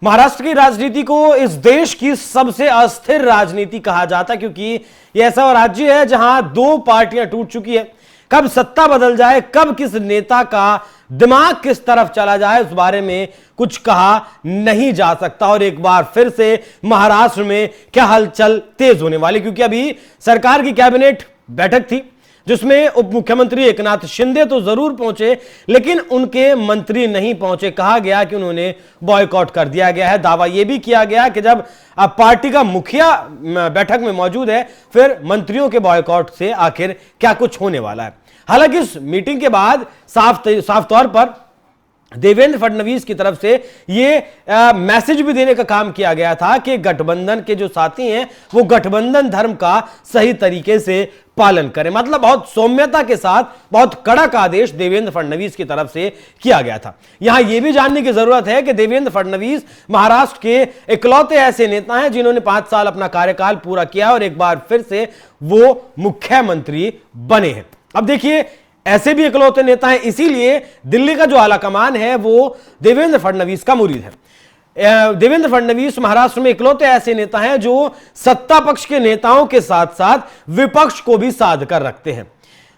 महाराष्ट्र की राजनीति को इस देश की सबसे अस्थिर राजनीति कहा जाता है, क्योंकि यह ऐसा राज्य है जहां दो पार्टियां टूट चुकी है। कब सत्ता बदल जाए, कब किस नेता का दिमाग किस तरफ चला जाए, उस बारे में कुछ कहा नहीं जा सकता। और एक बार फिर से महाराष्ट्र में क्या हलचल तेज होने वाली, क्योंकि अभी सरकार की कैबिनेट बैठक थी जिसमें उप मुख्यमंत्री एकनाथ शिंदे तो जरूर पहुंचे, लेकिन उनके मंत्री नहीं पहुंचे। कहा गया कि उन्होंने बॉयकॉट कर दिया गया है। दावा यह भी किया गया कि जब अब पार्टी का मुखिया बैठक में मौजूद है, फिर मंत्रियों के बॉयकॉट से आखिर क्या कुछ होने वाला है। हालांकि इस मीटिंग के बाद साफ तौर पर देवेंद्र फडणवीस की तरफ से यह मैसेज भी देने का काम किया गया था कि गठबंधन के जो साथी हैं वो गठबंधन धर्म का सही तरीके से पालन करें। मतलब बहुत सौम्यता के साथ बहुत कड़क आदेश देवेंद्र फडणवीस की तरफ से किया गया था। यहां यह भी जानने की जरूरत है कि देवेंद्र फडणवीस महाराष्ट्र के इकलौते ऐसे नेता हैं जिन्होंने 5 साल अपना कार्यकाल पूरा किया और एक बार फिर से वो मुख्यमंत्री बने हैं। अब देखिए, ऐसे भी इकलौते नेता हैं, इसीलिए दिल्ली का जो आलाकमान है वो देवेंद्र फडणवीस का मुरीद है। देवेंद्र फडणवीस महाराष्ट्र में इकलौते ऐसे नेता हैं जो सत्ता पक्ष के नेताओं के साथ साथ विपक्ष को भी साध कर रखते हैं।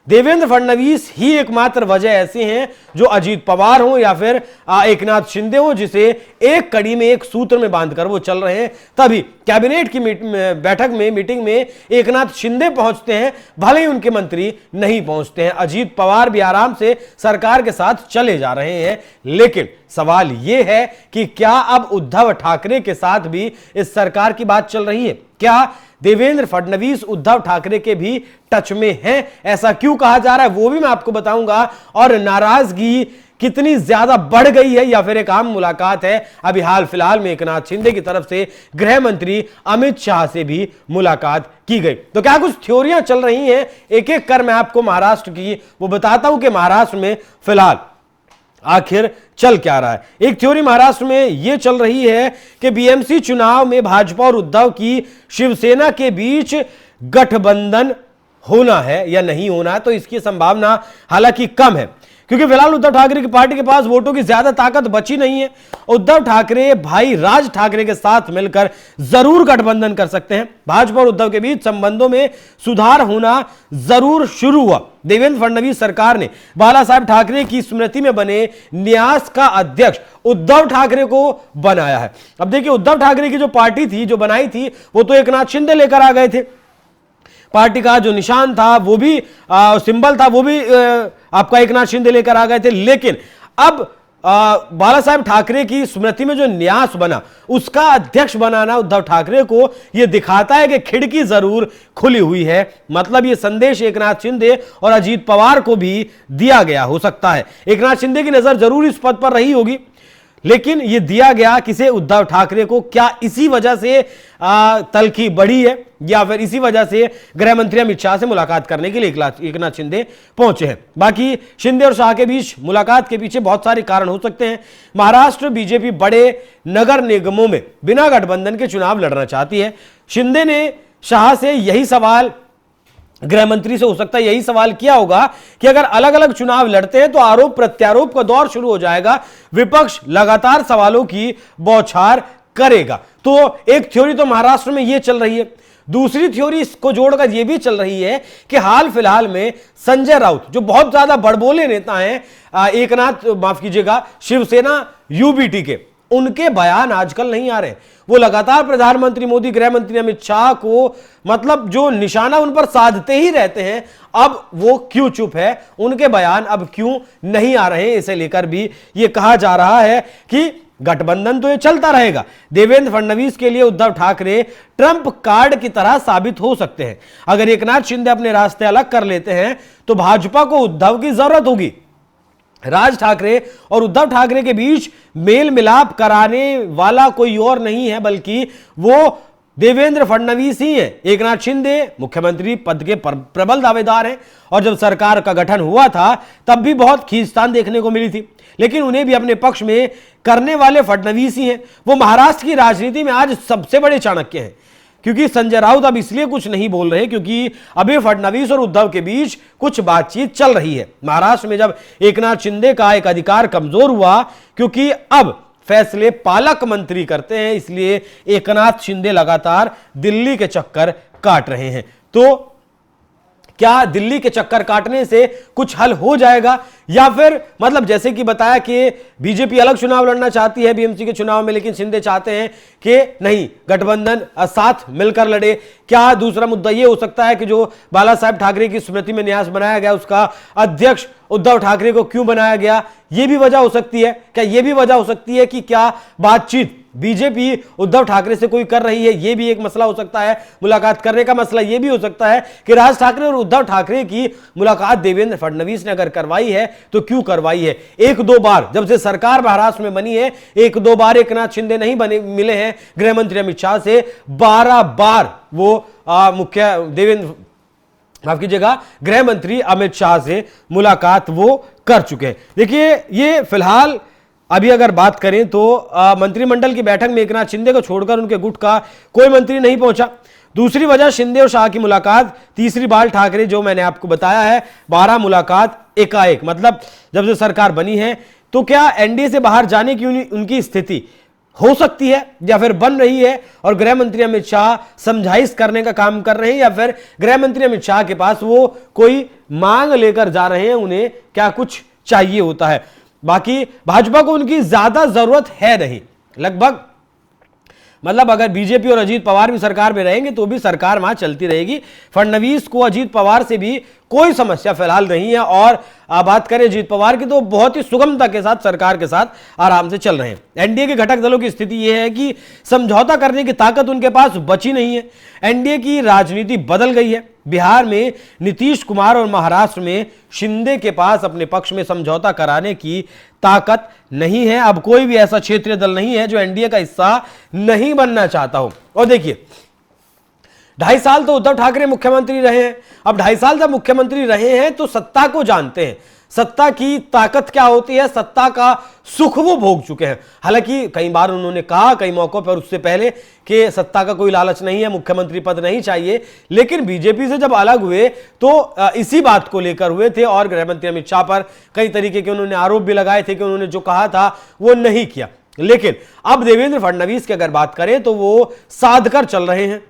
देवेंद्र फडणवीस ही एकमात्र वजह ऐसे हैं जो अजीत पवार हो या फिर एकनाथ शिंदे हो, जिसे एक कड़ी में एक सूत्र में बांधकर वो चल रहे हैं। तभी कैबिनेट की मीटिंग में एकनाथ शिंदे पहुंचते हैं, भले ही उनके मंत्री नहीं पहुंचते हैं। अजीत पवार भी आराम से सरकार के साथ चले जा रहे हैं। लेकिन सवाल यह है कि क्या अब उद्धव ठाकरे के साथ भी इस सरकार की बात चल रही है? क्या देवेंद्र फडणवीस उद्धव ठाकरे के भी टच में हैं? ऐसा क्यों कहा जा रहा है वो भी मैं आपको बताऊंगा। और नाराजगी कितनी ज्यादा बढ़ गई है या फिर एक आम मुलाकात है? अभी हाल फिलहाल में एकनाथ शिंदे की तरफ से गृह मंत्री अमित शाह से भी मुलाकात की गई। तो क्या कुछ थ्योरियां चल रही हैं? एक एक कर मैं आपको महाराष्ट्र की वो बताता हूं कि महाराष्ट्र में फिलहाल आखिर चल क्या रहा है। एक थ्योरी महाराष्ट्र में यह चल रही है कि बीएमसी चुनाव में भाजपा और उद्धव की शिवसेना के बीच गठबंधन होना है या नहीं होना है, तो इसकी संभावना हालांकि कम है, क्योंकि फिलहाल उद्धव ठाकरे की पार्टी के पास वोटों की ज्यादा ताकत बची नहीं है। उद्धव ठाकरे भाई राज ठाकरे के साथ मिलकर जरूर गठबंधन कर सकते हैं। भाजपा और उद्धव के बीच संबंधों में सुधार होना जरूर शुरू हुआ। देवेंद्र फडणवीस सरकार ने बाला साहब ठाकरे की स्मृति में बने न्यास का अध्यक्ष उद्धव ठाकरे को बनाया है। अब देखिए, उद्धव ठाकरे की जो पार्टी थी, जो बनाई थी, वो तो एकनाथ शिंदे लेकर आ गए थे। पार्टी का जो निशान था वो भी सिंबल था, वो भी आपका एकनाथ शिंदे लेकर आ गए थे। लेकिन अब बाला साहब ठाकरे की स्मृति में जो न्यास बना, उसका अध्यक्ष बनाना उद्धव ठाकरे को यह दिखाता है कि खिड़की जरूर खुली हुई है। मतलब यह संदेश एकनाथ शिंदे और अजीत पवार को भी दिया गया हो सकता है। एकनाथ शिंदे की नजर जरूर इस पद पर रही होगी, लेकिन यह दिया गया किसे? उद्धव ठाकरे को। क्या इसी वजह से तलखी बढ़ी है या फिर इसी वजह से गृह मंत्री अमित शाह से मुलाकात करने के लिए एकनाथ शिंदे पहुंचे हैं? बाकी शिंदे और शाह के बीच मुलाकात के पीछे बहुत सारे कारण हो सकते हैं। महाराष्ट्र बीजेपी बड़े नगर निगमों में बिना गठबंधन के चुनाव लड़ना चाहती है। शिंदे ने शाह से यही सवाल, गृह मंत्री से हो सकता है यही सवाल किया होगा कि अगर अलग अलग चुनाव लड़ते हैं तो आरोप प्रत्यारोप का दौर शुरू हो जाएगा, विपक्ष लगातार सवालों की बौछार करेगा। तो एक थ्योरी तो महाराष्ट्र में यह चल रही है। दूसरी थ्योरी इसको जोड़कर यह भी चल रही है कि हाल फिलहाल में संजय राउत, जो बहुत ज्यादा बड़बोले नेता हैं, माफ कीजिएगा, शिवसेना यूबीटी के, उनके बयान आजकल नहीं आ रहे। वो लगातार प्रधानमंत्री मोदी, गृह मंत्री अमित शाह को मतलब जो निशाना उन पर साधते ही रहते हैं। अब वो क्यों चुप है? उनके बयान अब क्यों नहीं आ रहे हैं? इसे लेकर भी ये कहा जा रहा है कि गठबंधन तो ये चलता रहेगा। देवेंद्र फडणवीस के लिए उद्धव ठाकरे ट्रंप कार्ड की तरह साबित हो सकते हैं। अगर एकनाथ शिंदे अपने रास्ते अलग कर लेते हैं तो भाजपा को उद्धव की जरूरत होगी। राज ठाकरे और उद्धव ठाकरे के बीच मेल मिलाप कराने वाला कोई और नहीं है, बल्कि वो देवेंद्र फडणवीस ही है। एकनाथ शिंदे मुख्यमंत्री पद के प्रबल दावेदार हैं और जब सरकार का गठन हुआ था तब भी बहुत खींचतान देखने को मिली थी, लेकिन उन्हें भी अपने पक्ष में करने वाले फडणवीस ही हैं। वो महाराष्ट्र की राजनीति में आज सबसे बड़े चाणक्य हैं, क्योंकि संजय राउत अब इसलिए कुछ नहीं बोल रहे क्योंकि अभी फडणवीस और उद्धव के बीच कुछ बातचीत चल रही है। महाराष्ट्र में जब एकनाथ शिंदे का एक अधिकार कमजोर हुआ, क्योंकि अब फैसले पालक मंत्री करते हैं, इसलिए एकनाथ शिंदे लगातार दिल्ली के चक्कर काट रहे हैं। तो क्या दिल्ली के चक्कर काटने से कुछ हल हो जाएगा, या फिर मतलब जैसे कि बताया कि बीजेपी अलग चुनाव लड़ना चाहती है बीएमसी के चुनाव में, लेकिन शिंदे चाहते हैं कि नहीं, गठबंधन साथ मिलकर लड़े। क्या दूसरा मुद्दा यह हो सकता है कि जो बाला साहेब ठाकरे की स्मृति में न्यास बनाया गया, उसका अध्यक्ष उद्धव ठाकरे को क्यों बनाया गया, यह भी वजह हो सकती है। क्या यह भी वजह हो सकती है कि क्या बातचीत बीजेपी उद्धव ठाकरे से कोई कर रही है, यह भी एक मसला हो सकता है। मुलाकात करने का मसला यह भी हो सकता है कि राज ठाकरे और उद्धव ठाकरे की मुलाकात देवेंद्र फडणवीस ने अगर करवाई है तो क्यों करवाई है। एक दो बार जब से सरकार महाराष्ट्र में बनी है, एक दो बार एकनाथ शिंदे नहीं बने मिले हैं गृह मंत्री अमित शाह से, 12 बार वो मुख्य देवेंद्र माफ कीजिएगा गृह मंत्री अमित शाह से मुलाकात वो कर चुके हैं। देखिए, ये फिलहाल अभी अगर बात करें तो मंत्रिमंडल की बैठक में एकनाथ शिंदे को छोड़कर उनके गुट का कोई मंत्री नहीं पहुंचा। दूसरी वजह शिंदे और शाह की मुलाकात, तीसरी बाल ठाकरे, जो मैंने आपको बताया है 12 मुलाकात एकाएक, मतलब जब से सरकार बनी है। तो क्या एनडीए से बाहर जाने की उनकी स्थिति हो सकती है या फिर बन रही है, और गृह मंत्री अमित शाह समझाइश करने का काम कर रहे हैं, या फिर गृह मंत्री अमित शाह के पास वो कोई मांग लेकर जा रहे हैं, उन्हें क्या कुछ चाहिए होता है। बाकी भाजपा को उनकी ज्यादा जरूरत है नहीं, लगभग मतलब अगर बीजेपी और अजीत पवार भी सरकार में रहेंगे तो भी सरकार वहां चलती रहेगी। फडणवीस को अजीत पवार से भी कोई समस्या फिलहाल नहीं है, और बात करें अजीत पवार की तो बहुत ही सुगमता के साथ सरकार के साथ आराम से चल रहे हैं। एनडीए के घटक दलों की स्थिति यह है कि समझौता करने की ताकत उनके पास बची नहीं है। एनडीए की राजनीति बदल गई है। बिहार में नीतीश कुमार और महाराष्ट्र में शिंदे के पास अपने पक्ष में समझौता कराने की ताकत नहीं है। अब कोई भी ऐसा क्षेत्रीय दल नहीं है जो एनडीए का हिस्सा नहीं बनना चाहता हो। और देखिए, 2.5 साल तो उद्धव ठाकरे मुख्यमंत्री रहे हैं। अब 2.5 साल जब मुख्यमंत्री रहे हैं तो सत्ता को जानते हैं, सत्ता की ताकत क्या होती है, सत्ता का सुख वो भोग चुके हैं। हालांकि कई बार उन्होंने कहा कई मौकों पर उससे पहले कि सत्ता का कोई लालच नहीं है, मुख्यमंत्री पद नहीं चाहिए, लेकिन बीजेपी से जब अलग हुए तो इसी बात को लेकर हुए थे, और गृह मंत्री अमित शाह पर कई तरीके के उन्होंने आरोप भी लगाए थे कि उन्होंने जो कहा था वो नहीं किया। लेकिन अब देवेंद्र फडणवीस की अगर बात करें तो वो साध कर चल रहे हैं,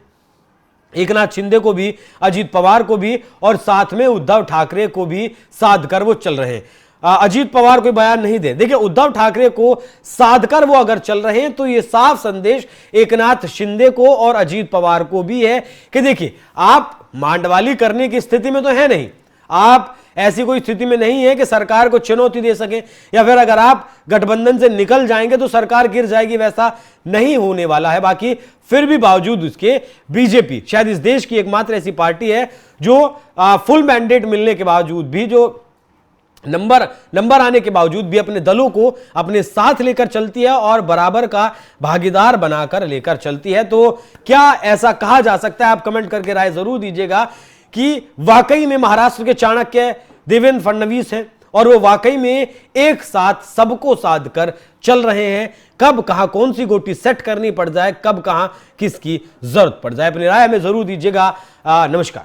एकनाथ शिंदे को भी, अजीत पवार को भी, और साथ में उद्धव ठाकरे को भी साध कर वो चल रहे हैं। अजीत पवार कोई बयान नहीं दे, देखिए उद्धव ठाकरे को साध कर वो अगर चल रहे हैं तो ये साफ संदेश एकनाथ शिंदे को और अजीत पवार को भी है कि देखिए, आप मांडवाली करने की स्थिति में तो है नहीं, आप ऐसी कोई स्थिति में नहीं है कि सरकार को चुनौती दे सके, या फिर अगर आप गठबंधन से निकल जाएंगे तो सरकार गिर जाएगी, वैसा नहीं होने वाला है। बाकी फिर भी बावजूद उसके बीजेपी शायद इस देश की एकमात्र ऐसी पार्टी है जो फुल मैंडेट मिलने के बावजूद भी, जो नंबर आने के बावजूद भी अपने दलों को अपने साथ लेकर चलती है और बराबर का भागीदार बनाकर लेकर चलती है। तो क्या ऐसा कहा जा सकता है? आप कमेंट करके राय जरूर दीजिएगा कि वाकई में महाराष्ट्र के चाणक्य देवेंद्र फडणवीस हैं और वो वाकई में एक साथ सबको साध कर चल रहे हैं। कब कहां कौन सी गोटी सेट करनी पड़ जाए, कब कहां किसकी जरूरत पड़ जाए, अपनी राय हमें जरूर दीजिएगा। नमस्कार।